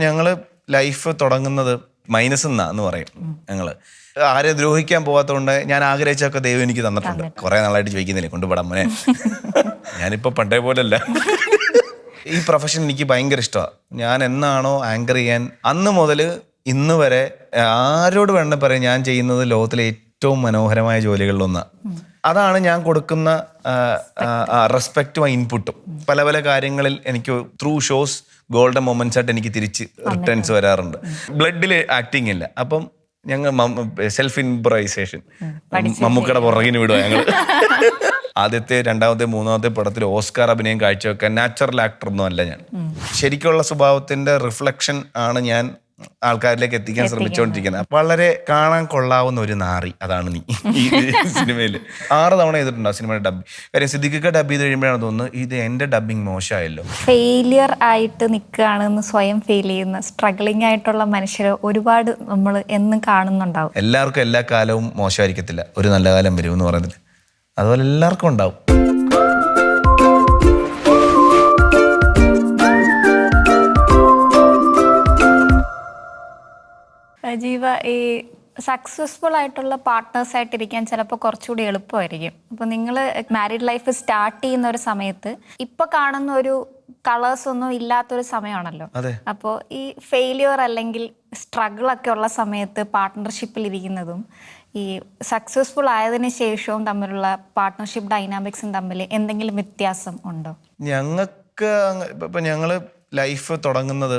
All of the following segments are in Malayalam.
ഞങ്ങള് ലൈഫ് തുടങ്ങുന്നത് മൈനസ് എന്ന് പറയും. ഞങ്ങള് ആരെ ദ്രോഹിക്കാൻ പോകാത്തതുകൊണ്ട് ഞാൻ ആഗ്രഹിച്ചൊക്കെ ദൈവം എനിക്ക് തന്നിട്ടുണ്ട്. കുറെ നാളായിട്ട് ചോദിക്കുന്നില്ലേ കൊണ്ടുപോടാ മോനെ. ഞാനിപ്പോ പണ്ടേ പോലല്ല. ഈ പ്രൊഫഷൻ എനിക്ക് ഭയങ്കര ഇഷ്ടമാണ്. ഞാൻ എന്നാണോ ആങ്കർ ചെയ്യാൻ അന്ന് മുതൽ ഇന്ന് വരെ ആരോട് വേണ്ട പറയാം, ഞാൻ ചെയ്യുന്നത് ലോകത്തിലെ ഏറ്റവും മനോഹരമായ ജോലികളിലൊന്നാണ്. അതാണ് ഞാൻ കൊടുക്കുന്ന റെസ്പെക്റ്റും ഇൻപുട്ടും. പല പല കാര്യങ്ങളിൽ എനിക്ക് ത്രൂ ഷോസ് ഗോൾഡൻ മൊമെന്റ്സ് ആയിട്ട് എനിക്ക് തിരിച്ച് റിട്ടേൺസ് വരാറുണ്ട്. ബ്ലഡിൽ ആക്ടിങ് ഇല്ല. അപ്പം ഞങ്ങൾ സെൽഫ് ഇംപ്രൈസേഷൻ മമ്മൂക്കയുടെ പുറകിന് വിടുക ഞങ്ങൾ. ആദ്യത്തെ രണ്ടാമത്തെ മൂന്നാമത്തെ പടത്തിൽ ഓസ്കാർ അഭിനയം കാഴ്ചവെക്കാൻ നാച്ചുറൽ ആക്ടർ ഒന്നും അല്ല ഞാൻ. ശരിക്കുള്ള സ്വഭാവത്തിന്റെ റിഫ്ലക്ഷൻ ആണ് ഞാൻ ആൾക്കാരിലേക്ക് എത്തിക്കാൻ ശ്രമിച്ചുകൊണ്ടിരിക്കുന്നത്. വളരെ കാണാൻ കൊള്ളാവുന്ന ഒരു നാറി, അതാണ് നീ ഈ സിനിമയില്. 6 തവണ ചെയ്തിട്ടുണ്ട് ആ സിനിമയുടെ ഡബ്. കാര്യം സിദ്ദിഖൊക്കെ ഡബ് ചെയ്ത് കഴിയുമ്പോഴാണ് തോന്നുന്നത് ഇത് എന്റെ ഡബിങ് മോശമായല്ലോ. ഫെയിലിയർ ആയിട്ട് നിൽക്കുകയാണെന്ന് സ്വയം ഫീൽ ചെയ്യുന്ന സ്ട്രഗ്ലിംഗ് ആയിട്ടുള്ള മനുഷ്യരെ ഒരുപാട് നമ്മൾ എന്നും കാണുന്നുണ്ടാവും. എല്ലാവർക്കും എല്ലാ കാലവും മോശമായിരിക്കത്തില്ല, ഒരു നല്ല കാലം വരും എന്ന് പറയുന്നില്ല. അതുപോലെ എല്ലാവർക്കും ഉണ്ടാവും. ജീവ, ഈ സക്സസ്ഫുൾ ആയിട്ടുള്ള പാർട്ട്നേഴ്സ് ആയിട്ടിരിക്കാൻ ചിലപ്പോൾ കുറച്ചുകൂടി എളുപ്പമായിരിക്കും. അപ്പോൾ നിങ്ങൾ മാരീഡ് ലൈഫ് സ്റ്റാർട്ട് ചെയ്യുന്ന ഒരു സമയത്ത് ഇപ്പൊ കാണുന്ന ഒരു കളേഴ്സ് ഒന്നും ഇല്ലാത്തൊരു സമയമാണല്ലോ. അപ്പോൾ ഈ ഫെയിലിയർ അല്ലെങ്കിൽ സ്ട്രഗിൾ ഒക്കെ ഉള്ള സമയത്ത് പാർട്ട്ണർഷിപ്പിൽ ഇരിക്കുന്നതും ഈ സക്സസ്ഫുൾ ആയതിനു ശേഷവും തമ്മിലുള്ള പാർട്ട്ണർഷിപ്പ് ഡൈനാമിക്സും തമ്മിൽ എന്തെങ്കിലും വ്യത്യാസം ഉണ്ടോ? ഞങ്ങൾക്ക് ഇപ്പം ഞങ്ങൾ ലൈഫ് തുടങ്ങുന്നത്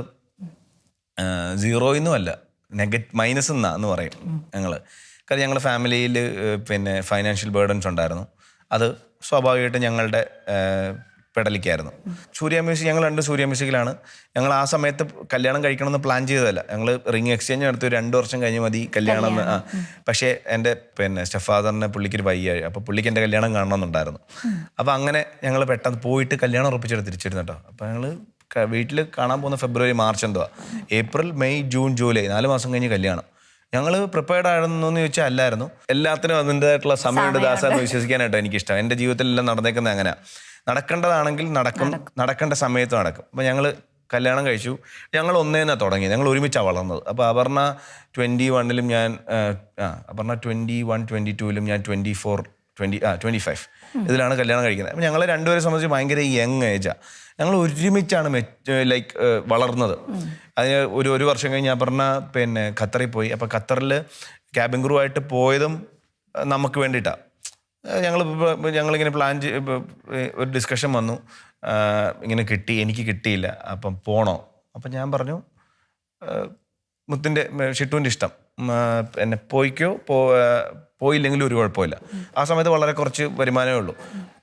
സീറോയിന്നും അല്ല, മൈനസ് എന്ന് പറയും ഞങ്ങൾ. കാരണം ഞങ്ങളുടെ ഫാമിലിയിൽ പിന്നെ ഫൈനാൻഷ്യൽ ബേർഡൻസ് ഉണ്ടായിരുന്നു. അത് സ്വാഭാവികമായിട്ടും ഞങ്ങളുടെ പെടലിക്കായിരുന്നു. സൂര്യ മ്യൂസിക്, ഞങ്ങൾ 2 സൂര്യ മ്യൂസിക്കിലാണ്. ഞങ്ങൾ ആ സമയത്ത് കല്യാണം കഴിക്കണമെന്ന് പ്ലാൻ ചെയ്തതല്ല. ഞങ്ങൾ റിംഗ് എക്സ്ചേഞ്ച് നടത്തി 2 വർഷം കഴിഞ്ഞ് മതി കല്യാണം എന്ന്. പക്ഷേ എൻ്റെ പിന്നെ സ്റ്റെപ്പ് ഫാദറിനെ പുള്ളിക്കൊരു വയ്യായി. അപ്പോൾ പുള്ളിക്ക് എൻ്റെ കല്യാണം കാണണമെന്നുണ്ടായിരുന്നു. അപ്പോൾ അങ്ങനെ ഞങ്ങൾ പെട്ടെന്ന് പോയിട്ട് കല്യാണം ഉറപ്പിച്ചിട്ട് തിരിച്ചിരുന്നു കേട്ടോ. അപ്പോൾ ഞങ്ങൾ വീട്ടിൽ കാണാൻ പോകുന്ന ഫെബ്രുവരി മാർച്ച് എന്തുവാ, ഏപ്രിൽ മെയ് ജൂൺ ജൂലൈ 4 മാസം കഴിഞ്ഞ് കല്യാണം. ഞങ്ങൾ പ്രിപ്പയർഡ് ആയിരുന്നു എന്ന് ചോദിച്ചാൽ അല്ലായിരുന്നു. എല്ലാത്തിനും അതിൻ്റെതായിട്ടുള്ള സമയമുണ്ട് ദാസാന്ന് വിശ്വസിക്കാനായിട്ടോ എനിക്കിഷ്ടം. എൻ്റെ ജീവിതത്തിലെല്ലാം നടന്നേക്കുന്നത് അങ്ങനെ. നടക്കേണ്ടതാണെങ്കിൽ നടക്കും, നടക്കേണ്ട സമയത്ത് നടക്കും. അപ്പോൾ ഞങ്ങൾ കല്യാണം കഴിച്ചു. ഞങ്ങൾ ഒന്നേന്നാണ് തുടങ്ങിയത്. ഞങ്ങൾ ഒരുമിച്ചാണ് വളർന്നത്. അപ്പോൾ അപർണ 21-ലും ഞാൻ അപർണ 21, 22-ലും ഞാൻ 24, 25 ഇതിലാണ് കല്യാണം കഴിക്കുന്നത്. അപ്പോൾ ഞങ്ങൾ രണ്ടുപേരെ സംബന്ധിച്ച് ഭയങ്കര യങ് ഏജാണ്. ഞങ്ങൾ ഒരുമിച്ചാണ് ലൈക്ക് വളർന്നത്. അതിന് ഒരു വർഷം കഴിഞ്ഞ് അപർണ പിന്നെ ഖത്തറിൽ പോയി. അപ്പോൾ ഖത്തറിൽ ക്യാബിൻ ക്രൂ ആയിട്ട് പോയതും നമുക്ക് വേണ്ടിയിട്ടാണ്. ഞങ്ങളിങ്ങനെ പ്ലാൻ ഒരു ഡിസ്കഷൻ വന്നു, ഇങ്ങനെ എനിക്ക് കിട്ടിയില്ല, അപ്പം പോണോ? അപ്പം ഞാൻ പറഞ്ഞു ഷിട്ടുവിൻ്റെ ഇഷ്ടം, എന്നെ പോയിക്കോ, പോയില്ലെങ്കിലും ഒരു കുഴപ്പമില്ല. ആ സമയത്ത് വളരെ കുറച്ച് വരുമാനമേ ഉള്ളൂ.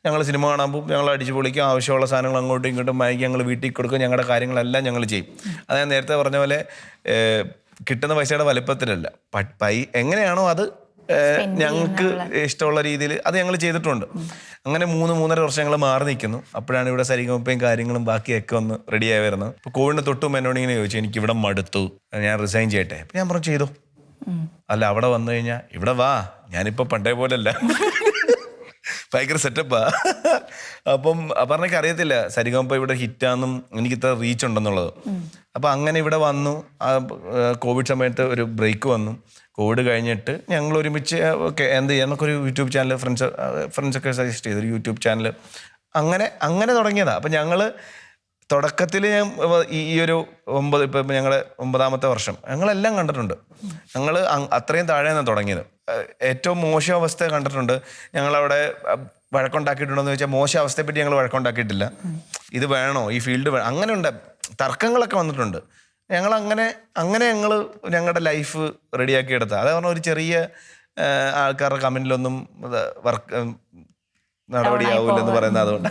ഞങ്ങൾ സിനിമ കാണാൻ പോകും, ഞങ്ങൾ അടിച്ചു പൊളിക്കും, ആവശ്യമുള്ള സാധനങ്ങൾ അങ്ങോട്ടും ഇങ്ങോട്ടും വാങ്ങി ഞങ്ങൾ വീട്ടിൽ കൊടുക്കും, ഞങ്ങളുടെ കാര്യങ്ങളെല്ലാം ഞങ്ങൾ ചെയ്യും. അത് ഞാൻ നേരത്തെ പറഞ്ഞ പോലെ കിട്ടുന്ന പൈസയുടെ വലിപ്പത്തിലല്ല, എങ്ങനെയാണോ അത് ഞങ്ങൾക്ക് ഇഷ്ടമുള്ള രീതിയിൽ അത് ഞങ്ങൾ ചെയ്തിട്ടുണ്ട്. അങ്ങനെ 3-3.5 വർഷം ഞങ്ങൾ മാറി നിൽക്കുന്നു. അപ്പോഴാണ് ഇവിടെ സരിഗമപ്പയും കാര്യങ്ങളും ബാക്കിയൊക്കെ ഒന്ന് റെഡിയായി വരുന്നത്. ഇപ്പോൾ കോവിഡിന് തൊട്ടും എന്നോട് ഇങ്ങനെ ചോദിച്ചു, എനിക്ക് ഇവിടെ മടുത്തു, ഞാൻ റിസൈൻ ചെയ്യട്ടെ? അപ്പം ഞാൻ പറഞ്ഞു ചെയ്തോ. അല്ല, അവിടെ വന്നു കഴിഞ്ഞാൽ ഇവിടെ വാ, ഞാനിപ്പോൾ പണ്ടേ പോലല്ല, ഭയങ്കര സെറ്റപ്പാ. അപ്പം പറഞ്ഞൊക്കെ അറിയത്തില്ല സരിഗമപ്പ ഇവിടെ ഹിറ്റാന്നും എനിക്ക് ഇത്ര റീച്ച് ഉണ്ടെന്നുള്ളത്. അപ്പം അങ്ങനെ ഇവിടെ വന്നു. കോവിഡ് സമയത്ത് ഒരു ബ്രേക്ക് വന്നു. കോവിഡ് കഴിഞ്ഞിട്ട് ഞങ്ങൾ ഒരുമിച്ച് ഓക്കെ എന്ത് ചെയ്യാം, നമുക്കൊരു യൂട്യൂബ് ചാനൽ ഫ്രണ്ട്സൊക്കെ സജസ്റ്റ് ചെയ്തു, ഒരു യൂട്യൂബ് ചാനൽ. അങ്ങനെ തുടങ്ങിയതാണ്. അപ്പം ഞങ്ങൾ തുടക്കത്തിൽ ഈ ഒരു 9 ഇപ്പം ഞങ്ങളുടെ 9ാമത്തെ വർഷം ഞങ്ങളെല്ലാം കണ്ടിട്ടുണ്ട്. ഞങ്ങൾ അത്രയും താഴെയാണ് തുടങ്ങിയത്. ഏറ്റവും മോശം അവസ്ഥ കണ്ടിട്ടുണ്ട്. ഞങ്ങളവിടെ വഴക്കുണ്ടാക്കിയിട്ടുണ്ടോയെന്ന് ചോദിച്ചാൽ മോശം അവസ്ഥയെപ്പറ്റി ഞങ്ങൾ വഴക്കുണ്ടാക്കിയിട്ടില്ല. ഇത് വേണോ, ഈ ഫീൽഡ് വേണം, അങ്ങനെ ഉണ്ട്, തർക്കങ്ങളൊക്കെ വന്നിട്ടുണ്ട്. ഞങ്ങൾ ഞങ്ങളുടെ ലൈഫ് റെഡിയാക്കി എടുത്താൽ അത് പറഞ്ഞാൽ ഒരു ചെറിയ ആൾക്കാരുടെ കമൻറ്റിലൊന്നും നടപടിയാവൂലെന്ന് പറയുന്നത്. അതുകൊണ്ട്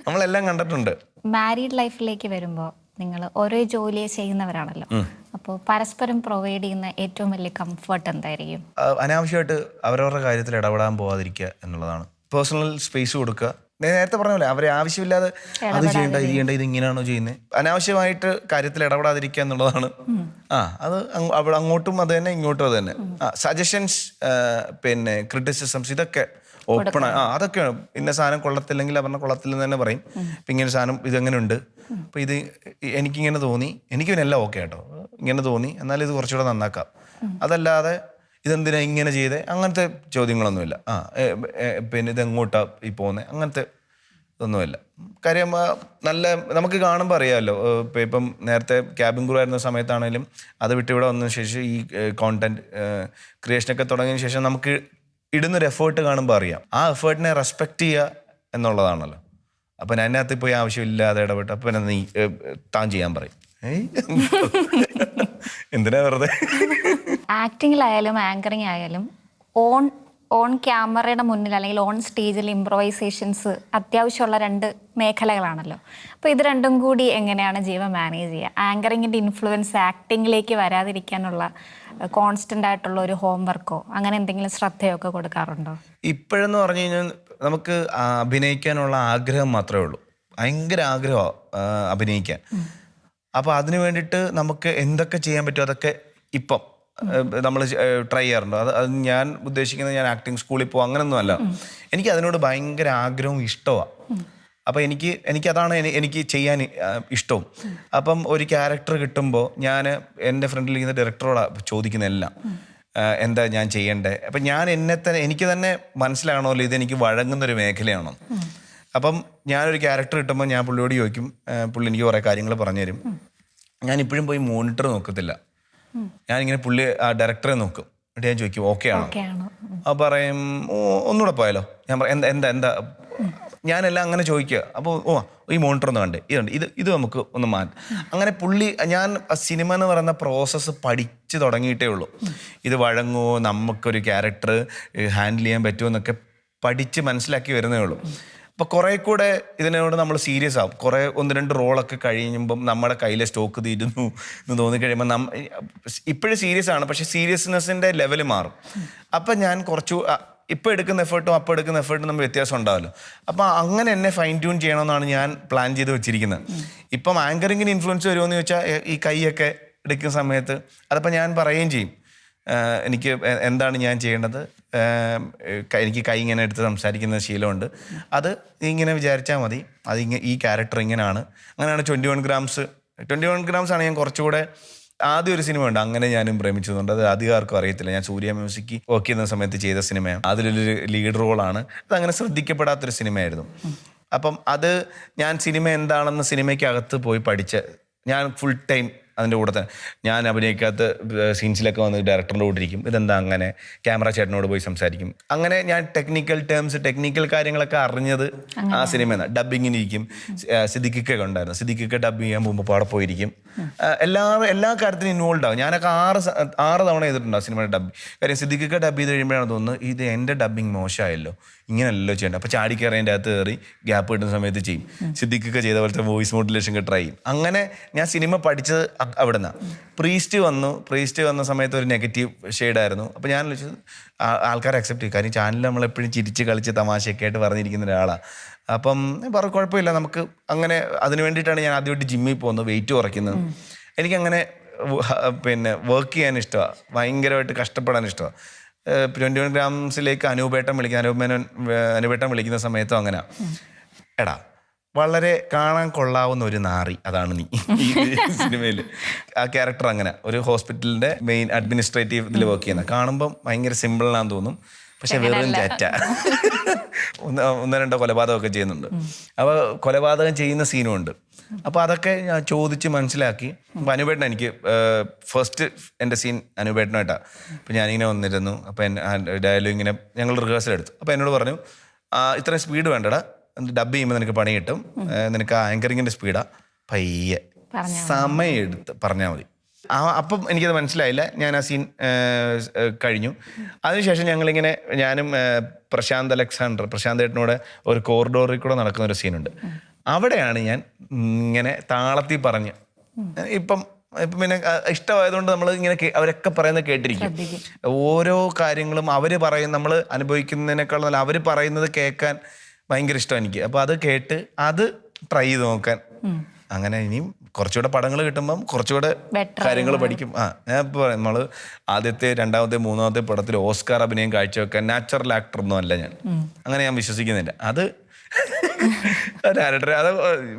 നമ്മളെല്ലാം കണ്ടിട്ടുണ്ട്. മാരീഡ് ലൈഫിലേക്ക് വരുമ്പോൾ നിങ്ങൾ ഓരോ ജോലി ചെയ്യുന്നവരാണല്ലോ, അപ്പോൾ പരസ്പരം പ്രൊവൈഡ് ചെയ്യുന്ന ഏറ്റവും വലിയ കംഫർട്ട് എന്തായിരിക്കും? അനാവശ്യമായിട്ട് അവരവരുടെ കാര്യത്തിൽ ഇടപെടാൻ പോകാതിരിക്കുക എന്നുള്ളതാണ്. പേഴ്സണൽ സ്പേസ് കൊടുക്കുക. നേരത്തെ പറഞ്ഞ പോലെ അവരെ ആവശ്യമില്ലാതെ അത് ചെയ്യേണ്ട ഇത് ചെയ്യേണ്ട ഇത് ഇങ്ങനെയാണോ ചെയ്യുന്നത്, അനാവശ്യമായിട്ട് കാര്യത്തിൽ ഇടപെടാതിരിക്കുക എന്നുള്ളതാണ്. അത് അവിടെ അങ്ങോട്ടും അത് തന്നെ, ഇങ്ങോട്ടും അത് തന്നെ. സജഷൻസ്, പിന്നെ ക്രിറ്റിസിസംസ്, ഇതൊക്കെ ഓപ്പൺ. അതൊക്കെ ഇന്ന സാധനം കൊള്ളത്തില്ലെങ്കിൽ അവരുടെ കൊള്ളത്തില്ലെന്ന് തന്നെ പറയും. ഇപ്പം ഇങ്ങനെ സാധനം ഇതെങ്ങനെ ഉണ്ട്, അപ്പോൾ ഇത് എനിക്കിങ്ങനെ തോന്നി, എനിക്ക് പിന്നെ എല്ലാം ഓക്കെ കേട്ടോ, ഇങ്ങനെ തോന്നി, എന്നാലും ഇത് കുറച്ചുകൂടെ നന്നാക്കാം. അതല്ലാതെ ഇതെന്തിനാ ഇങ്ങനെ ചെയ്തേ അങ്ങനത്തെ ചോദ്യങ്ങളൊന്നുമില്ല. പിന്നെ ഇതെങ്ങോട്ടാ ഈ പോകുന്നത് അങ്ങനത്തെ ഇതൊന്നുമില്ല. കാര്യം നല്ല നമുക്ക് കാണുമ്പോൾ അറിയാമല്ലോ. ഇപ്പം നേരത്തെ ക്യാബിൻ ക്രൂ ആയിരുന്ന സമയത്താണേലും അത് വിട്ട് ഇവിടെ വന്നതിന് ശേഷം ഈ കോണ്ടന്റ് ക്രിയേഷനൊക്കെ തുടങ്ങിയതിന് ശേഷം നമുക്ക് ഇടുന്നൊരു എഫേർട്ട് കാണുമ്പോൾ അറിയാം. ആ എഫേർട്ടിനെ റെസ്പെക്റ്റ് ചെയ്യുക എന്നുള്ളതാണല്ലോ. അപ്പം ഞാൻ അതിനകത്ത് പോയി ആവശ്യമില്ലാതെ ഇടപെട്ട് അപ്പം പിന്നെ നീ താൻ ചെയ്യാൻ പറയും. എന്തിനാ വെറുതെ. ആക്ടിങ്ങിലായാലും ആങ്കറിങ് ആയാലും ഓൺ ക്യാമറയുടെ മുന്നിൽ അല്ലെങ്കിൽ ഓൺ സ്റ്റേജിൽ ഇംപ്രവൈസേഷൻസ് അത്യാവശ്യമുള്ള 2 മേഖലകളാണല്ലോ. അപ്പോൾ ഇത് രണ്ടും കൂടി എങ്ങനെയാണ് ജീവ മാനേജ് ചെയ്യുക? ആങ്കറിങ്ങിൻ്റെ ഇൻഫ്ലുവൻസ് ആക്ടിങ്ങിലേക്ക് വരാതിരിക്കാനുള്ള കോൺസ്റ്റൻ്റ് ആയിട്ടുള്ള ഒരു ഹോംവർക്കോ അങ്ങനെ എന്തെങ്കിലും ശ്രദ്ധയോ ഒക്കെ കൊടുക്കാറുണ്ടോ? ഇപ്പോഴെന്ന് പറഞ്ഞു കഴിഞ്ഞാൽ നമുക്ക് അഭിനയിക്കാനുള്ള ആഗ്രഹം മാത്രമേ ഉള്ളൂ. ഭയങ്കര ആഗ്രഹമാണ് അഭിനയിക്കാൻ. അപ്പോൾ അതിന് വേണ്ടിയിട്ട് നമുക്ക് എന്തൊക്കെ ചെയ്യാൻ പറ്റുമോ അതൊക്കെ ഇപ്പം നമ്മൾ ട്രൈ ചെയ്യാറുണ്ട്. അത് ഞാൻ ഉദ്ദേശിക്കുന്നത് ഞാൻ ആക്ടിങ് സ്കൂളിൽ പോകും അങ്ങനെയൊന്നും അല്ല. എനിക്ക് അതിനോട് ഭയങ്കര ആഗ്രഹവും ഇഷ്ടമാണ്. അപ്പം എനിക്കതാണ് എനിക്ക് ചെയ്യാൻ ഇഷ്ടവും. അപ്പം ഒരു ക്യാരക്ടർ കിട്ടുമ്പോൾ ഞാൻ എൻ്റെ ഫ്രണ്ടിലിരിക്കുന്ന ഡയറക്ടറോടാണ് ചോദിക്കുന്നതെല്ലാം, എന്താ ഞാൻ ചെയ്യണ്ടേ. അപ്പം ഞാൻ എനിക്ക് തന്നെ മനസ്സിലാകണമല്ലോ ഇതെനിക്ക് വഴങ്ങുന്നൊരു മേഖലയാണോ. അപ്പം ഞാനൊരു ക്യാരക്ടർ കിട്ടുമ്പോൾ ഞാൻ പുള്ളിയോട് ചോദിക്കും, പുള്ളി എനിക്ക് കുറേ കാര്യങ്ങൾ പറഞ്ഞു തരും. ഞാനിപ്പോഴും പോയി മോണിറ്റർ നോക്കത്തില്ല, ഞാനിങ്ങനെ ആ ഡയറക്ടറെ നോക്കും. എന്നിട്ട് ഞാൻ ചോദിക്കും ഓക്കെ ആണോ. അപ്പോൾ പറയും ഒന്നുകൂടെ പോയാലോ. ഞാൻ പറയും എന്താ ഞാനെല്ലാം അങ്ങനെ ചോദിക്കുക. അപ്പോൾ ഈ മോണിറ്റർ ഒന്ന് കണ്ടേ, ഇത് നമുക്ക് ഒന്ന് മാറ്റാം. അങ്ങനെ ഞാൻ സിനിമ എന്ന് പറയുന്ന പ്രോസസ്സ് പഠിച്ച് തുടങ്ങിയിട്ടേ ഉള്ളൂ. ഇത് വഴങ്ങുമോ, നമുക്കൊരു ക്യാരക്ടർ ഹാൻഡിൽ ചെയ്യാൻ പറ്റുമോ എന്നൊക്കെ പഠിച്ച് മനസ്സിലാക്കി വരുന്നേ ഉള്ളൂ. അപ്പോൾ കുറേ കൂടെ ഇതിനോട് നമ്മൾ സീരിയസ് ആവും. കുറേ 1-2 റോളൊക്കെ കഴിയുമ്പം നമ്മുടെ കയ്യിലെ സ്റ്റോക്ക് തീരുന്നു എന്ന് തോന്നിക്കഴിയുമ്പോൾ ഇപ്പോഴും സീരിയസ് ആണ്, പക്ഷേ സീരിയസ്നെസ്സിൻ്റെ ലെവൽ മാറും. അപ്പം ഞാൻ ഇപ്പോൾ എടുക്കുന്ന എഫേർട്ടും അപ്പോൾ എടുക്കുന്ന എഫേർട്ടും നമ്മൾ വ്യത്യാസം ഉണ്ടാവുമല്ലോ. അപ്പോൾ അങ്ങനെ എന്നെ ഫൈൻ ട്യൂൺ ചെയ്യണമെന്നാണ് ഞാൻ പ്ലാൻ ചെയ്ത് വെച്ചിരിക്കുന്നത്. ഇപ്പം ആങ്കറിങ്ങിന് ഇൻഫ്ലുവൻസ് വരുമോ എന്ന് ചോദിച്ചാൽ ഈ കൈയൊക്കെ എടുക്കുന്ന സമയത്ത് അതപ്പോൾ ഞാൻ പറയുകയും ചെയ്യും, എനിക്ക് എന്താണ് ഞാൻ ചെയ്യേണ്ടത്, എനിക്ക് കൈ ഇങ്ങനെ എടുത്ത് സംസാരിക്കുന്ന ശീലമുണ്ട്, അത് ഇങ്ങനെ വിചാരിച്ചാൽ മതി, ഈ ക്യാരക്ടർ ഇങ്ങനെയാണ്. അങ്ങനെയാണ് 21 ഗ്രാംസ് ആണ് ഞാൻ കുറച്ചുകൂടെ ആദ്യം ഒരു സിനിമ ഉണ്ട് അങ്ങനെ ഞാനും പ്രേമിച്ചതുണ്ട്. അത് അധികം ആർക്കും അറിയത്തില്ല. ഞാൻ സൂര്യ മ്യൂസിക് വർക്ക് ചെയ്യുന്ന സമയത്ത് ചെയ്ത സിനിമയാണ്. അതിലൊരു ലീഡ് റോളാണ്. അതങ്ങനെ ശ്രദ്ധിക്കപ്പെടാത്തൊരു സിനിമയായിരുന്നു. അപ്പം അത് ഞാൻ സിനിമ എന്താണെന്ന് സിനിമയ്ക്കകത്ത് പോയി പഠിച്ച് ഞാൻ ഫുൾ ടൈം അതിൻ്റെ കൂടെ തന്നെ ഞാൻ അഭിനയിക്കാത്ത സീൻസിലൊക്കെ വന്ന് ഡയറക്ടറിൻ്റെ കൂടെ ഇരിക്കും. ഇതെന്താ അങ്ങനെ, ക്യാമറ ചേട്ടനോട് പോയി സംസാരിക്കും. അങ്ങനെ ഞാൻ ടെക്നിക്കൽ കാര്യങ്ങളൊക്കെ അറിഞ്ഞത് ആ സിനിമയിൽ നിന്ന്. ഡബ്ബിങ്ങിനിരിക്കും, സിദ്ദിഖൊക്കെ ഉണ്ടായിരുന്നു. സിദ്ദിഖൊക്കെ ഡബ് ചെയ്യാൻ പോകുമ്പോൾ അവിടെ പോയിരിക്കും. എല്ലാ കാര്യത്തിനും ഇൻവോൾവ് ആവും. ഞാനൊക്കെ 6 തവണ ചെയ്തിട്ടുണ്ടാവും സിനിമയുടെ ഡബ്ബിങ്. കാര്യം സിദ്ദിഖൊക്കെ ഡബ് ചെയ്ത് കഴിയുമ്പോഴാണ് തോന്നുന്നത് ഇത് എൻ്റെ ഡബ്ബിങ് മോശമായല്ലോ, ഇങ്ങനെയല്ലോ ചെയ്യേണ്ടത്. അപ്പോൾ ചാടിക്കയറി അതിൻ്റെ അകത്ത് കയറി ഗ്യാപ്പ് കിട്ടുന്ന സമയത്ത് ചെയ്യും. സിദ്ദിഖൊക്കെ ചെയ്ത പോലത്തെ വോയിസ് മോഡുലേഷൻ ഒക്കെ ട്രൈ ചെയ്യും. അങ്ങനെ ഞാൻ സിനിമ പഠിച്ചത് അവിടെ നിന്നാണ്. പ്രീസ്റ്റ് വന്ന സമയത്ത് ഒരു നെഗറ്റീവ് ഷെയ്ഡായിരുന്നു. അപ്പോൾ ഞാൻ വിളിച്ചത് ആൾക്കാരെ അക്സെപ്റ്റ് ചെയ്യും. കാര്യം ചാനലിൽ നമ്മളെപ്പോഴും ചിരിച്ച് കളിച്ച് തമാശയൊക്കെ ആയിട്ട് പറഞ്ഞിരിക്കുന്ന ഒരാളാണ്. അപ്പം കുഴപ്പമില്ല, നമുക്ക് അങ്ങനെ അതിന് വേണ്ടിയിട്ടാണ് ഞാൻ ആദ്യമായിട്ട് ജിമ്മിൽ പോകുന്നത്, വെയിറ്റ് കുറയ്ക്കുന്നത്. എനിക്കങ്ങനെ പിന്നെ വർക്ക് ചെയ്യാൻ ഇഷ്ടമാണ്, ഭയങ്കരമായിട്ട് കഷ്ടപ്പെടാൻ ഇഷ്ടമാണ്. 21 ഗ്രാംസിലേക്ക് അനൂപേട്ടൻ വിളിക്കുന്ന സമയത്തും അങ്ങനെ, എടാ വളരെ കാണാൻ കൊള്ളാവുന്ന ഒരു നാറി, അതാണ് നീ ഈ സിനിമയിൽ. ആ ക്യാരക്ടർ അങ്ങനെ ഒരു ഹോസ്പിറ്റലിൻ്റെ മെയിൻ അഡ്മിനിസ്ട്രേറ്റീവ് ഇതിൽ വർക്ക് ചെയ്യുന്നത് കാണുമ്പം ഭയങ്കര സിമ്പിളാണെന്ന് തോന്നും. പക്ഷെ വെറും ചാറ്റ. 1-2 കൊലപാതകമൊക്കെ ചെയ്യുന്നുണ്ട്. അപ്പോൾ കൊലപാതകം ചെയ്യുന്ന സീനും ഉണ്ട്. അപ്പോൾ അതൊക്കെ ഞാൻ ചോദിച്ച് മനസ്സിലാക്കി. അപ്പോൾ അനുപേട്ടൻ എനിക്ക് ഫസ്റ്റ് എൻ്റെ സീൻ അനുപേട്ടനായിട്ടാണ്. അപ്പോൾ ഞാനിങ്ങനെ വന്നിരുന്നു. അപ്പോൾ ഡയലോഗ് ഇങ്ങനെ ഞങ്ങൾ റിഹേഴ്സൽ എടുത്തു. അപ്പോൾ എന്നോട് പറഞ്ഞു, ഇത്രയും സ്പീഡ് വേണ്ടടാ, ഡബ് ചെയ്യുമ്പോൾ നിനക്ക് പണി കിട്ടും, നിനക്ക് ആങ്കറിങ്ങിൻ്റെ സ്പീഡാ, പയ്യെ സമയം എടുത്ത് പറഞ്ഞാൽ മതി. അപ്പം എനിക്കത് മനസ്സിലായില്ല. ഞാൻ ആ സീൻ കഴിഞ്ഞു. അതിനുശേഷം ഞാനും പ്രശാന്ത് ഏട്ടനോട് ഒരു കോറിഡോറിൽ കൂടെ നടക്കുന്ന ഒരു സീനുണ്ട്. അവിടെയാണ് ഞാൻ ഇങ്ങനെ താളത്തിൽ പറഞ്ഞ് ഇപ്പം പിന്നെ ഇഷ്ടമായതുകൊണ്ട് നമ്മൾ ഇങ്ങനെ അവരൊക്കെ പറയുന്നത് കേട്ടിരിക്കും. ഓരോ കാര്യങ്ങളും അവർ പറയും, നമ്മൾ അനുഭവിക്കുന്നതിനേക്കാൾ നല്ല അവർ പറയുന്നത് കേൾക്കാൻ ഭയങ്കര ഇഷ്ടമാണ് എനിക്ക്. അപ്പോൾ അത് കേട്ട് അത് ട്രൈ ചെയ്ത് നോക്കാൻ. അങ്ങനെ ഇനിയും കുറച്ചുകൂടെ പടങ്ങൾ കിട്ടുമ്പം കുറച്ചുകൂടെ കാര്യങ്ങൾ പഠിക്കും. ഞാൻ ഇപ്പോൾ പറയാം, നമ്മൾ ആദ്യത്തെ 2ാമത്തെ 3ാമത്തെ പടത്തിൽ ഓസ്കാർ അഭിനയം കാഴ്ചവെക്കാൻ നാച്ചുറൽ ആക്ടർ ഒന്നും അല്ല ഞാൻ. അങ്ങനെ ഞാൻ വിശ്വസിക്കുന്നില്ല. അത് ഡയറക്ടർ അത്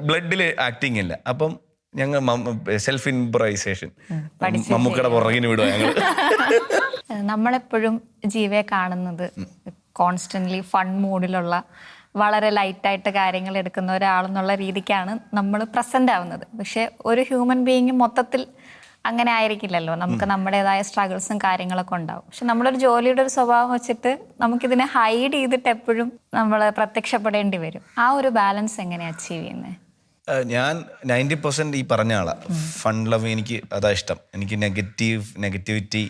ബ്ലഡിൽ ആക്ടിങ് ഇല്ല. അപ്പം ഞങ്ങൾ സെൽഫ് ഇംപ്രൈസേഷൻ മമ്മൂക്കയുടെ പുറകിന് വിടുക ഞങ്ങൾ. നമ്മളെപ്പോഴും ജീവയെ കാണുന്നത് കോൺസ്റ്റന്റ്ലി ഫൺ മൂഡിലുള്ള വളരെ ലൈറ്റായിട്ട് കാര്യങ്ങൾ എടുക്കുന്ന ഒരാളെന്നുള്ള രീതിക്കാണ് നമ്മൾ പ്രസന്റ് ആവുന്നത്. പക്ഷെ ഒരു ഹ്യൂമൻ ബീയിങ് മൊത്തത്തിൽ അങ്ങനെ ആയിരിക്കില്ലല്ലോ. നമുക്ക് നമ്മുടേതായ സ്ട്രഗിൾസും കാര്യങ്ങളൊക്കെ ഉണ്ടാവും. പക്ഷെ നമ്മളൊരു ജോലിയുടെ ഒരു സ്വഭാവം വെച്ചിട്ട് നമുക്കിതിനെ ഹൈഡ് ചെയ്തിട്ട് എപ്പോഴും നമ്മൾ പ്രത്യക്ഷപ്പെടേണ്ടി വരും. ആ ഒരു ബാലൻസ് എങ്ങനെ അച്ചീവ് ചെയ്യുന്നത്? ഞാൻ 90% ഈ പറഞ്ഞ ആളാണ്. ഫൺ ലവ് എനിക്ക് അതാ ഇഷ്ടം. എനിക്ക് നെഗറ്റിവിറ്റി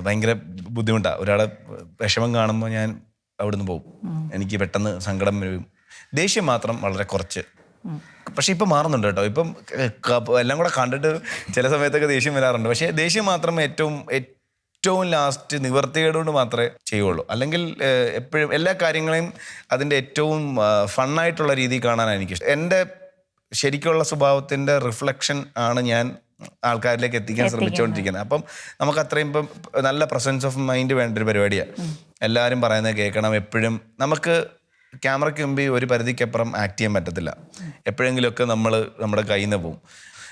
ഭയങ്കര ബുദ്ധിമുട്ടാണ്. ഒരാളെ വിഷമം കാണുമ്പോൾ ഞാൻ അവിടുന്ന് പോകും. എനിക്ക് പെട്ടെന്ന് സങ്കടം വരും. ദേഷ്യം മാത്രം വളരെ കുറച്ച്. പക്ഷെ ഇപ്പം മാറുന്നുണ്ട് കേട്ടോ. ഇപ്പം എല്ലാം കൂടെ കണ്ടിട്ട് ചില സമയത്തൊക്കെ ദേഷ്യം വരാറുണ്ട്. പക്ഷേ ദേഷ്യം മാത്രം ഏറ്റവും ലാസ്റ്റ് നിവർത്തികേടുകൊണ്ട് മാത്രമേ ചെയ്യുള്ളൂ. അല്ലെങ്കിൽ എപ്പോഴും എല്ലാ കാര്യങ്ങളെയും അതിൻ്റെ ഏറ്റവും ഫണ്ണായിട്ടുള്ള രീതിയിൽ കാണാനാണ് എനിക്കിഷ്ടം. എൻ്റെ ശരിക്കുള്ള സ്വഭാവത്തിൻ്റെ റിഫ്ലക്ഷൻ ആണ് ഞാൻ ആൾക്കാരിലേക്ക് എത്തിക്കാൻ ശ്രമിച്ചുകൊണ്ടിരിക്കുന്നത്. അപ്പം നമുക്ക് അത്രയും ഇപ്പം നല്ല പ്രസൻസ് ഓഫ് മൈൻഡ് വേണ്ട ഒരു പരിപാടിയാണ്. എല്ലാവരും പറയുന്നത് കേൾക്കണം. എപ്പോഴും നമുക്ക് ക്യാമറയ്ക്ക് മുമ്പിൽ ഒരു പരിധിക്കപ്പുറം ആക്ട് ചെയ്യാൻ പറ്റത്തില്ല. എപ്പോഴെങ്കിലുമൊക്കെ നമ്മുടെ കയ്യിൽ നിന്ന് പോകും.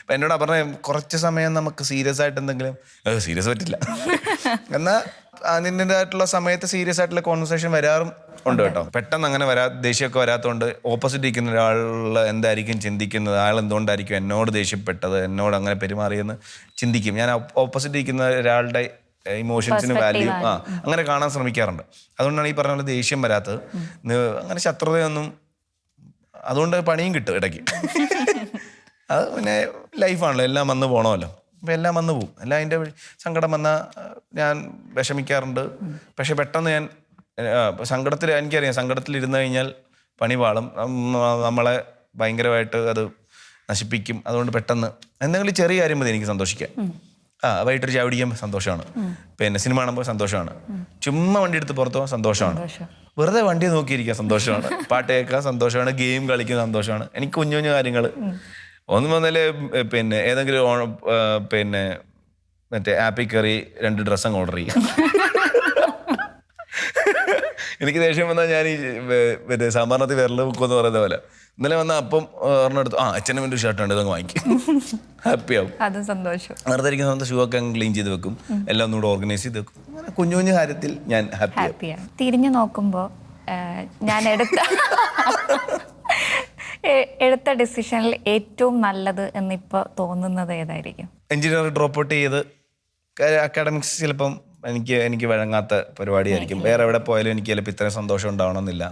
അപ്പം എന്നോട് പറഞ്ഞ കുറച്ച് സമയം നമുക്ക് സീരിയസ് ആയിട്ട് എന്തെങ്കിലും സീരിയസ് പറ്റില്ല എന്നാൽ അതിൻ്റെതായിട്ടുള്ള സമയത്ത് സീരിയസ് ആയിട്ടുള്ള കോൺവെർസേഷൻ വരാറും ഉണ്ട് കേട്ടോ. പെട്ടെന്ന് അങ്ങനെ ദേഷ്യമൊക്കെ വരാത്തതുകൊണ്ട് ഓപ്പോസിറ്റ് ഇരിക്കുന്ന ഒരാൾ എന്തായിരിക്കും ചിന്തിക്കുന്നത്, അയാൾ എന്തുകൊണ്ടായിരിക്കും എന്നോട് ദേഷ്യപ്പെട്ടത്, എന്നോട് അങ്ങനെ പെരുമാറിയെന്ന് ചിന്തിക്കും. ഞാൻ ഓപ്പോസിറ്റ് ഇരിക്കുന്ന ഒരാളുടെ ഇമോഷൻസിന് വാല്യൂ അങ്ങനെ കാണാൻ ശ്രമിക്കാറുണ്ട്. അതുകൊണ്ടാണ് ഈ പറഞ്ഞ പോലെ ദേഷ്യം വരാത്തത്. അങ്ങനെ ശത്രുതയൊന്നും, അതുകൊണ്ട് പണിയും കിട്ടും ഇടയ്ക്ക്. അത് പിന്നെ ലൈഫാണല്ലോ, എല്ലാം വന്ന് പോകണമല്ലോ. അപ്പം എല്ലാം വന്നു പോകും. എല്ലാം അതിൻ്റെ സങ്കടം വന്നാൽ ഞാൻ വിഷമിക്കാറുണ്ട്. പക്ഷെ പെട്ടെന്ന് ഞാൻ എനിക്കറിയാം സങ്കടത്തിലിരുന്ന് കഴിഞ്ഞാൽ പണി പാളും, നമ്മളെ ഭയങ്കരമായിട്ട് അത് നശിപ്പിക്കും. അതുകൊണ്ട് പെട്ടെന്ന് എന്തെങ്കിലും ചെറിയ കാര്യം മതി എനിക്ക് സന്തോഷിക്കാം. വൈകിട്ടൊരു ചായ കുടിക്കാൻ സന്തോഷമാണ്. പിന്നെ സിനിമ കാണുമ്പോൾ സന്തോഷമാണ്. ചുമ്മാ വണ്ടി എടുത്ത് പുറത്തു പോകാൻ സന്തോഷമാണ്. വെറുതെ വണ്ടി നോക്കിയിരിക്കാൻ സന്തോഷമാണ്. പാട്ട് കേൾക്കാൻ സന്തോഷമാണ്. ഗെയിം കളിക്കുന്ന സന്തോഷമാണ്. എനിക്ക് കുഞ്ഞു കുഞ്ഞു കാര്യങ്ങൾ ഒന്നും വന്നാല് പിന്നെ ഏതെങ്കിലും പിന്നെ മറ്റേ ആപ്പിൽ കയറി 2 ഡ്രസ്സങ്ങ് ഓർഡർ ചെയ്യും. എനിക്ക് ദേഷ്യം വന്നാൽ ഞാൻ ഈ മറ്റേ സാമ്പാറിനകത്ത് വിരൽ ബുക്കെന്ന് പറയുന്ന പോലെ ഇന്നലെ വന്നാൽ അപ്പം ഒരെണ്ണെടുത്ത് H&M ഷർട്ട് ഉണ്ട് ഇതങ്ങ് വാങ്ങിക്കും. ഹാപ്പിയാവും. വെറുതെ ഇരിക്കുന്ന ഷൂ ഒക്കെ ക്ലീൻ ചെയ്ത് വെക്കും. എല്ലാം ഒന്നുകൂടെ ഓർഗനൈസ് ചെയ്ത് വെക്കും. അങ്ങനെ കുഞ്ഞു കുഞ്ഞു കാര്യത്തിൽ ഞാൻ ഹാപ്പിയാണ്. തിരിഞ്ഞു നോക്കുമ്പോൾ ഞാൻ എടുത്ത ഡിസിഷനിൽ ഏറ്റവും നല്ലത് എന്നിപ്പോൾ തോന്നുന്നത് ഏതായിരിക്കും? എഞ്ചിനീയർ ഡ്രോപ്പ് ഔട്ട് ചെയ്ത് അക്കാഡമിക്സ് ചിലപ്പം എനിക്ക് വഴങ്ങാത്ത പരിപാടിയായിരിക്കും. വേറെ എവിടെ പോയാലും എനിക്ക് ചിലപ്പോൾ ഇത്രയും സന്തോഷം ഉണ്ടാവണമെന്നില്ല.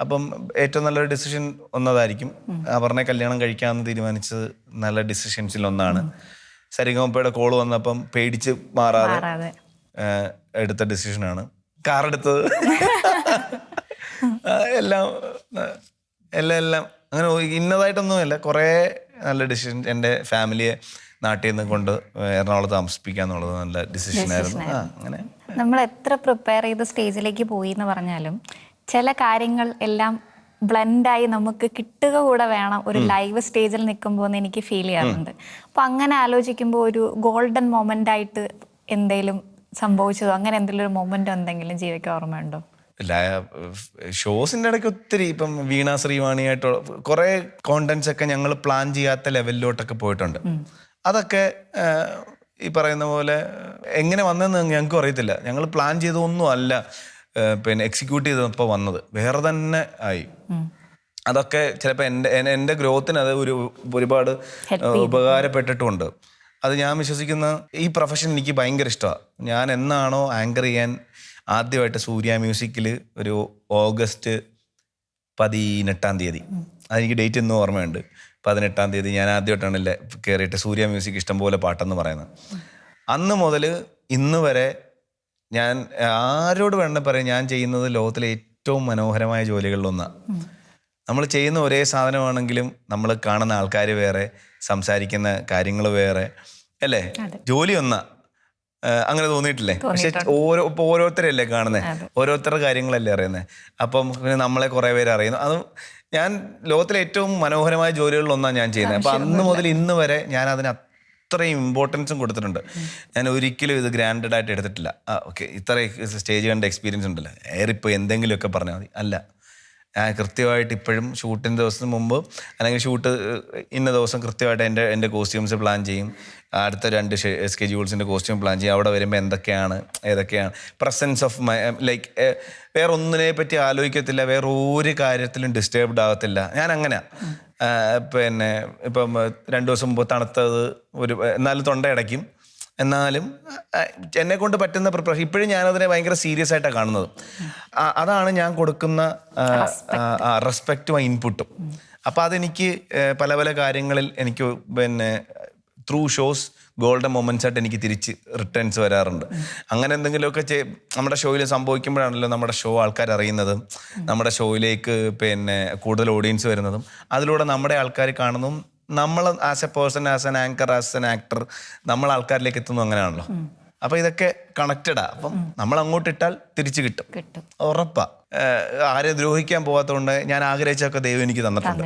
അപ്പം ഏറ്റവും നല്ലൊരു ഡിസിഷൻ ഒന്നതായിരിക്കും. പറഞ്ഞ കല്യാണം കഴിക്കാമെന്ന് തീരുമാനിച്ചത് നല്ല ഡിസിഷൻസിൽ ഒന്നാണ്. സരിഗമപ്പയുടെ കോള് വന്നപ്പം പേടിച്ച് മാറാതെ എടുത്ത ഡിസിഷനാണ്. കാർ എടുത്തത് എല്ലാം അങ്ങനെ ഇന്നതായിട്ടൊന്നുമില്ല. കുറേ നല്ല ഡിസിഷൻ. എൻ്റെ ഫാമിലിയെ നാട്ടിൽ നിന്ന് കൊണ്ട് എറണാകുളത്ത് താമസിപ്പിക്കുക എന്നുള്ളത് നല്ല ഡിസിഷനായിരുന്നു. അങ്ങനെ നമ്മൾ എത്ര പ്രിപ്പയർ ചെയ്ത് സ്റ്റേജിലേക്ക് പോയി എന്ന് പറഞ്ഞാലും ചില കാര്യങ്ങൾ എല്ലാം ബ്ലെൻഡായി നമുക്ക് കിട്ടുക കൂടെ വേണം ഒരു ലൈവ് സ്റ്റേജിൽ നിൽക്കുമ്പോൾ എന്ന് എനിക്ക് ഫീൽ ചെയ്യാറുണ്ട്. അപ്പം അങ്ങനെ ആലോചിക്കുമ്പോൾ ഒരു ഗോൾഡൻ മൊമെൻ്റ് ആയിട്ട് എന്തെങ്കിലും സംഭവിച്ചതോ അങ്ങനെ എന്തെങ്കിലും ഒരു മൊമെൻ്റ് എന്തെങ്കിലും ജീവയ്ക്ക് ഓർമ്മയുണ്ടോ? ഷോസിൻ്റെ ഇടയ്ക്ക് ഒത്തിരി ഇപ്പം വീണ ശ്രീവാണിയായിട്ടുള്ള കുറേ കോണ്ടന്റ്സ് ഒക്കെ ഞങ്ങൾ പ്ലാൻ ചെയ്യാത്ത ലെവലിലോട്ടൊക്കെ പോയിട്ടുണ്ട്. അതൊക്കെ ഈ പറയുന്ന പോലെ എങ്ങനെ വന്നതെന്ന് ഞങ്ങൾക്കും അറിയത്തില്ല. ഞങ്ങൾ പ്ലാൻ ചെയ്തൊന്നും അല്ല പിന്നെ എക്സിക്യൂട്ട് ചെയ്തപ്പോൾ വന്നത് വേറെ തന്നെ ആയി. അതൊക്കെ ചിലപ്പോൾ എൻ്റെ ഗ്രോത്തിന് അത് ഒരുപാട് ഉപകാരപ്പെട്ടിട്ടുമുണ്ട്. അത് ഞാൻ വിശ്വസിക്കുന്ന ഈ പ്രൊഫഷൻ എനിക്ക് ഭയങ്കര ഇഷ്ടമാണ്. ഞാൻ എന്നാണോ ആങ്കർ ചെയ്യാൻ ആദ്യമായിട്ട് സൂര്യ മ്യൂസിക്കിൽ ഒരു ഓഗസ്റ്റ് 18 അതെനിക്ക് ഡേറ്റ് ഇന്നും ഓർമ്മയുണ്ട്. 18 ഞാൻ ആദ്യമായിട്ടാണ് കയറിയിട്ട് സൂര്യ മ്യൂസിക് ഇഷ്ടംപോലെ പാട്ടെന്ന് പറയുന്നത്. അന്ന് മുതൽ ഇന്ന് വരെ ഞാൻ ആരോട് വേണ്ട പറയാം, ഞാൻ ചെയ്യുന്നത് ലോകത്തിലെ ഏറ്റവും മനോഹരമായ ജോലികളിലൊന്നാണ്. നമ്മൾ ചെയ്യുന്ന ഒരേ സാധനമാണെങ്കിലും നമ്മൾ കാണുന്ന ആൾക്കാർ വേറെ, സംസാരിക്കുന്ന കാര്യങ്ങൾ വേറെ അല്ലേ? ജോലി ഒന്നാ. അങ്ങനെ തോന്നിയിട്ടില്ലേ? പക്ഷെ ഓരോരുത്തരല്ലേ കാണുന്നത്, ഓരോരുത്തരുടെ കാര്യങ്ങളല്ലേ അറിയുന്നത്. അപ്പം പിന്നെ നമ്മളെ കുറേ പേര് അറിയുന്നു. അത് ഞാൻ ലോകത്തിലെ ഏറ്റവും മനോഹരമായ ജോലികളിലൊന്നാണ് ഞാൻ ചെയ്യുന്നത്. അപ്പം അന്ന് മുതൽ ഇന്ന് വരെ ഞാൻ അതിന് അത്രയും ഇമ്പോർട്ടൻസും കൊടുത്തിട്ടുണ്ട്. ഞാൻ ഒരിക്കലും ഇത് ഗ്രാൻഡഡ് ആയിട്ട് എടുത്തിട്ടില്ല. ഓക്കെ ഇത്ര സ്റ്റേജ് കണ്ട എക്സ്പീരിയൻസ് ഉണ്ടല്ലോ, ഏറിപ്പോൾ എന്തെങ്കിലുമൊക്കെ പറഞ്ഞാൽ മതി. അല്ല, ഞാൻ കൃത്യമായിട്ട് ഇപ്പോഴും ഷൂട്ടിൻ്റെ ദിവസത്തിന് മുമ്പ് അല്ലെങ്കിൽ ഷൂട്ട് ഇന്ന ദിവസം കൃത്യമായിട്ട് എൻ്റെ കോസ്റ്റ്യൂംസ് പ്ലാൻ ചെയ്യും. അടുത്ത 2 സ്കെഡ്യൂൾസിൻ്റെ കോസ്റ്റ്യൂം പ്ലാൻ ചെയ്യും. അവിടെ വരുമ്പോൾ എന്തൊക്കെയാണ് ഏതൊക്കെയാണ് പ്രസൻസ് ഓഫ് മൈ ലൈക്ക് വേറെ ഒന്നിനെ പറ്റി ആലോചിക്കത്തില്ല, വേറെ ഒരു കാര്യത്തിലും ഡിസ്റ്റർബ്ഡ് ആകത്തില്ല. ഞാൻ അങ്ങനെയാണ്. പിന്നെ ഇപ്പം 2 ദിവസം മുമ്പ് തണുത്തത് എന്നാലും തൊണ്ട അടയ്ക്കും. എന്നാലും എന്നെ കൊണ്ട് പറ്റുന്ന പ്രിപ്പറേഷൻ ഇപ്പോഴും ഞാനതിനെ ഭയങ്കര സീരിയസ് ആയിട്ടാണ് കാണുന്നത്. അതാണ് ഞാൻ കൊടുക്കുന്ന റെസ്പെക്റ്റും ഇൻപുട്ടും. അപ്പോൾ അതെനിക്ക് പല പല കാര്യങ്ങളിൽ എനിക്ക് പിന്നെ ത്രൂ ഷോസ് ഗോൾഡൻ മൊമെന്റ്സ് ആയിട്ട് എനിക്ക് തിരിച്ച് റിട്ടേൺസ് വരാറുണ്ട്. അങ്ങനെ എന്തെങ്കിലുമൊക്കെ നമ്മുടെ ഷോയിൽ സംഭവിക്കുമ്പോഴാണല്ലോ നമ്മുടെ ഷോ ആൾക്കാർ അറിയുന്നതും നമ്മുടെ ഷോയിലേക്ക് പിന്നെ കൂടുതൽ ഓഡിയൻസ് വരുന്നതും അതിലൂടെ നമ്മുടെ ആൾക്കാർ കാണുന്നതും നമ്മൾ as A person, as an anchor, as an actor നമ്മൾ ആൾക്കാരിലേക്ക് എത്തുന്നു. അങ്ങനെയാണല്ലോ. അപ്പോൾ ഇതൊക്കെ കണക്റ്റഡാ. അപ്പം നമ്മൾ അങ്ങോട്ട് ഇട്ടാൽ തിരിച്ചു കിട്ടും, ഉറപ്പാ. ആരെ ദ്രോഹിക്കാൻ പോകാത്തതുകൊണ്ട് ഞാൻ ആഗ്രഹിച്ചൊക്കെ ദൈവം എനിക്ക് തന്നിട്ടുണ്ട്.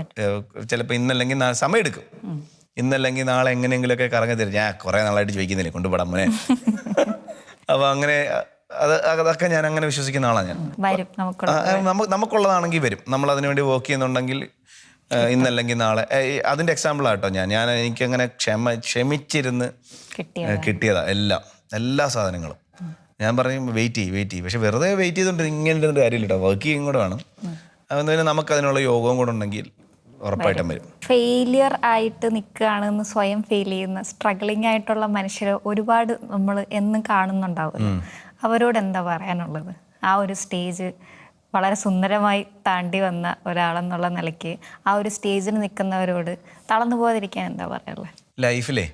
ചിലപ്പോൾ ഇന്നല്ലെങ്കിൽ സമയം എടുക്കും, ഇന്നല്ലെങ്കിൽ നാളെ എങ്ങനെയെങ്കിലുമൊക്കെ കറങ്ങി തരും. ഞാൻ കുറേ നാളായിട്ട് ചോദിക്കുന്നില്ലേ കൊണ്ടുപോടാൻ മോനെ. അപ്പോൾ അങ്ങനെ അതൊക്കെ ഞാൻ അങ്ങനെ വിശ്വസിക്കുന്ന ആളാണ് ഞാൻ. നമുക്കുള്ളതാണെങ്കിൽ വരും. നമ്മൾ അതിനുവേണ്ടി വർക്ക് ചെയ്യുന്നുണ്ടെങ്കിൽ ഇന്നല്ലെങ്കിൽ നാളെ. അതിൻ്റെ എക്സാമ്പിളാട്ടോ ഞാൻ എനിക്കങ്ങനെ ക്ഷമിച്ചിരുന്ന് കിട്ടിയതാ എല്ലാ സാധനങ്ങളും. ഞാൻ പറയും വെയിറ്റ് ചെയ്യും. പക്ഷെ വെറുതെ വെയിറ്റ് ചെയ്തുകൊണ്ട് ഇങ്ങനെ ഇരുന്നിട്ട് കാര്യമില്ല കേട്ടോ, വർക്ക് ചെയ്യും കൂടെ വേണം. അതുകൊണ്ട് നമുക്കതിനുള്ള യോഗവും കൂടെ ഉണ്ടെങ്കിൽ ഉറപ്പായിട്ടും വരും. ഫെയിലിയർ ആയിട്ട് നിൽക്കുകയാണെന്ന് സ്വയം ഫീൽ ചെയ്യുന്ന സ്ട്രഗ്ലിംഗ് ആയിട്ടുള്ള മനുഷ്യരെ ഒരുപാട് നമ്മൾ എന്നും കാണുന്നുണ്ടാവുമല്ലോ. അവരോട് എന്താ പറയാനുള്ളത്? ആ ഒരു സ്റ്റേജ് വളരെ സുന്ദരമായി താണ്ടി വന്ന ഒരാളെന്നുള്ള നിലയ്ക്ക് ആ ഒരു സ്റ്റേജിൽ നിൽക്കുന്നവരോട് തളർന്നു പോകാതിരിക്കാൻ എന്താ പറയാനുള്ളത്? ലൈഫിലെ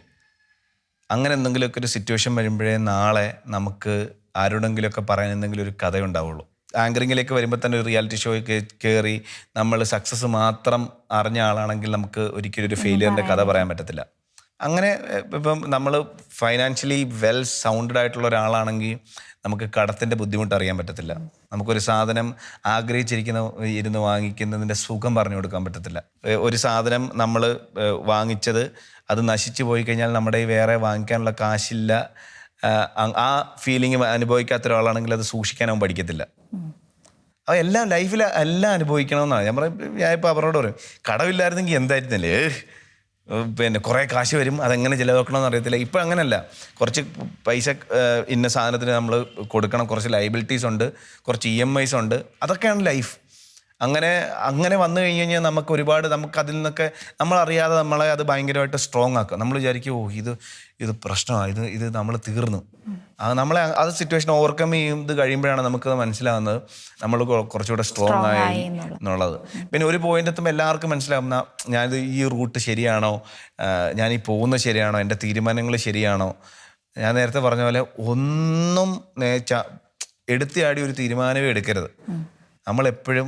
അങ്ങനെ എന്തെങ്കിലുമൊക്കെ ഒരു സിറ്റുവേഷൻ വരുമ്പോഴേ നാളെ നമുക്ക് ആരോടെങ്കിലുമൊക്കെ പറയാൻ എന്തെങ്കിലും ഒരു കഥയുണ്ടാവുള്ളൂ. ആങ്കറിങ്ങിലേക്ക് വരുമ്പോൾ തന്നെ ഒരു റിയാലിറ്റി ഷോയിൽ കയറി നമ്മൾ സക്സസ് മാത്രം അറിഞ്ഞ ആളാണെങ്കിൽ നമുക്ക് ഒരിക്കലും ഒരു ഫെയിലിയറിൻ്റെ കഥ പറയാൻ പറ്റത്തില്ല. അങ്ങനെ ഇപ്പം നമ്മൾ ഫൈനാൻഷ്യലി വെൽ സൗണ്ടഡ് ആയിട്ടുള്ള ഒരാളാണെങ്കിൽ നമുക്ക് കടത്തിൻ്റെ ബുദ്ധിമുട്ട് അറിയാൻ പറ്റത്തില്ല. നമുക്കൊരു സാധനം ഇരുന്ന് വാങ്ങിക്കുന്നതിൻ്റെ സുഖം പറഞ്ഞു കൊടുക്കാൻ പറ്റത്തില്ല. ഒരു സാധനം നമ്മൾ വാങ്ങിച്ചത് അത് നശിച്ചു പോയി കഴിഞ്ഞാൽ നമ്മുടെ വേറെ വാങ്ങിക്കാനുള്ള കാശില്ല, ആ ഫീലിംഗ് അനുഭവിക്കാത്ത ഒരാളാണെങ്കിൽ അത് സൂക്ഷിക്കാനവൻ പഠിക്കത്തില്ല. അത് എല്ലാം ലൈഫിൽ എല്ലാം അനുഭവിക്കണമെന്നാണ് ഞാൻ പറയും. ഞാൻ ഇപ്പോൾ അവരോട് പറയും കടമില്ലായിരുന്നെങ്കിൽ എന്തായിരുന്നല്ലേ, പിന്നെ കുറേ കാശ് വരും, അതെങ്ങനെ ചിലവാക്കണമെന്ന് അറിയത്തില്ല. ഇപ്പം അങ്ങനെയല്ല, കുറച്ച് പൈസ ഇന്ന സാധനത്തിന് നമ്മൾ കൊടുക്കണം, കുറച്ച് ലയബിലിറ്റീസ് ഉണ്ട്, കുറച്ച് EMIs ഉണ്ട്, അതൊക്കെയാണ് ലൈഫ്. അങ്ങനെ വന്നു കഴിഞ്ഞ് കഴിഞ്ഞാൽ നമുക്ക് ഒരുപാട് അതിൽ നിന്നൊക്കെ നമ്മളറിയാതെ നമ്മളെ അത് ഭയങ്കരമായിട്ട് സ്ട്രോങ് ആക്കുക. നമ്മൾ വിചാരിക്കും ഇത് പ്രശ്നമാണ്, ഇത് നമ്മൾ തീർന്നു. നമ്മളെ അത് സിറ്റുവേഷൻ ഓവർകം ചെയ്ത് കഴിയുമ്പോഴാണ് നമുക്കത് മനസ്സിലാവുന്നത് നമ്മൾ കുറച്ചുകൂടെ സ്ട്രോങ് ആയി എന്നുള്ളത്. പിന്നെ ഒരു പോയിന്റ് എത്തുമ്പോൾ എല്ലാവർക്കും മനസ്സിലാവുന്ന ഞാനിത് ഈ റൂട്ട് ശരിയാണോ, ഞാൻ ഈ പോകുന്നത് ശരിയാണോ, എൻ്റെ തീരുമാനങ്ങൾ ശരിയാണോ. ഞാൻ നേരത്തെ പറഞ്ഞ പോലെ ഒന്നും എടുത്തിയാടി ഒരു തീരുമാനമേ എടുക്കരുത്. നമ്മളെപ്പോഴും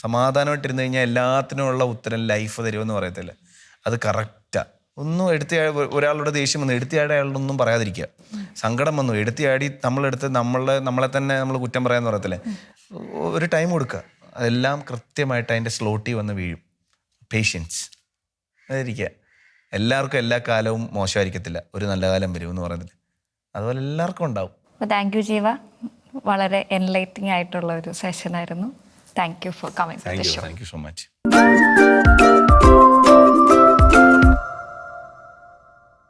സമാധാനമായിട്ടിരുന്ന് കഴിഞ്ഞാൽ എല്ലാത്തിനുമുള്ള ഉത്തരം ലൈഫ് തരുമെന്ന് പറയത്തില്ല, അത് കറക്റ്റാ. ഒന്നും ഒരാളുടെ ദേഷ്യം വന്നു എടുത്തിയാടി അയാളൊന്നും പറയാതിരിക്കുക. സങ്കടം വന്നു എടുത്തിയാടി നമ്മളെ തന്നെ നമ്മൾ കുറ്റം പറയാമെന്ന് പറയത്തില്ലേ. ഒരു ടൈം കൊടുക്കുക, അതെല്ലാം കൃത്യമായിട്ട് അതിൻ്റെ സ്ലോട്ടി വന്ന് വീഴും. പേഷ്യൻസ് അതിരിക്കുക. എല്ലാവർക്കും എല്ലാ കാലവും മോശമായിരിക്കത്തില്ല, ഒരു നല്ല കാലം വരുമെന്ന് പറയുന്നില്ല, അതുപോലെ എല്ലാവർക്കും ഉണ്ടാവും. താങ്ക് യു ജീവ, വളരെ എൻലൈറ്റിംഗ് ആയിട്ടുള്ള ഒരു സെഷൻ ആയിരുന്നു. Thank you for coming. Thank you so much.